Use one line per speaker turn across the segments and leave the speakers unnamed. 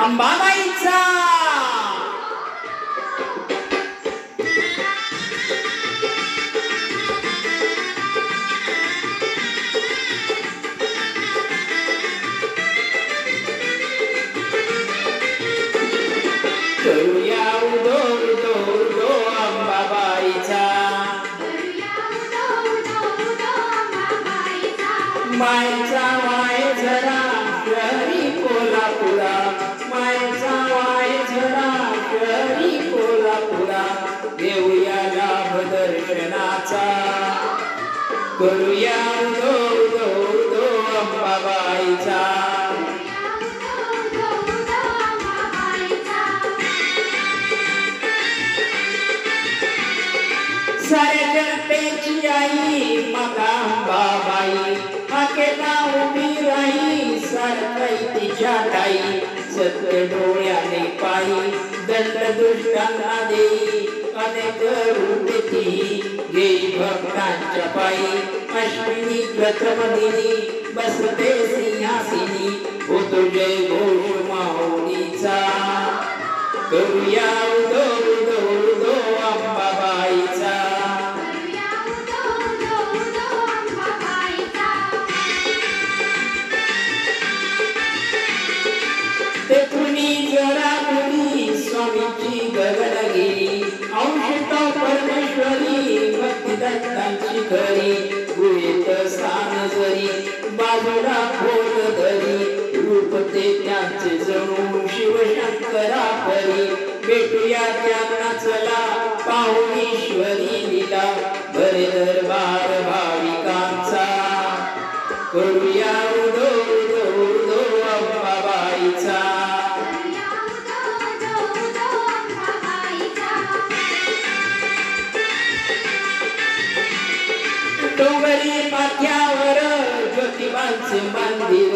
अंबाबाईचा करूया उदो उदो उदो अंबाबाईचा मायचा वाय झरा शहरी कोल्हापुरा मायचा वाय झरा शहरी कोल्हापुरा देऊया लाभ दर्शनाचा करूया उदो उदो उदो अंबाबाईचा साऱ्या जनतेची आई माता अंबाबाई हाकेला उभी राही सारखाई तिच्या ठाई सत्य डोळ्याने पायी दंड दुष्टांना देई अनेक रूप ती घेई भक्तांच्या पायी अश्विनी प्रथम दिनी बसते सिंहासिनी होतो जय घोष माऊलीचा करूया उदो उदो उदो अंबाबाईचा स्वामीची गगनगिरी अंशतो परमेश्वरी भक्ती दत्तांची खरी गुहेत स्थान जरी बाजूला खोल धरी रूप ते त्यांचे जणू शिवशंकरा परी भेटूया त्यांना चला पाहून ईश्वरी लीला भरे दरबार भाविकांचा करूया उदो उदो उदो अंबाबाईचा डोंगरी पाठ्यावर ज्योतिबांचे मंदिर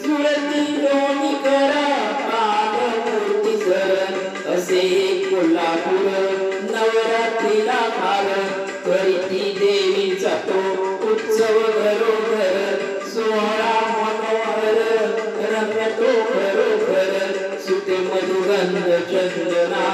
जुळती दोन्ही कर पालमूर्ती सर असे कोल्हापूर नवरात्रीला फार करीती देवीचा तो उत्सव घरोघर सोहळा मनोहर रम्य तो खरोखर सुते मधुगंध चंदना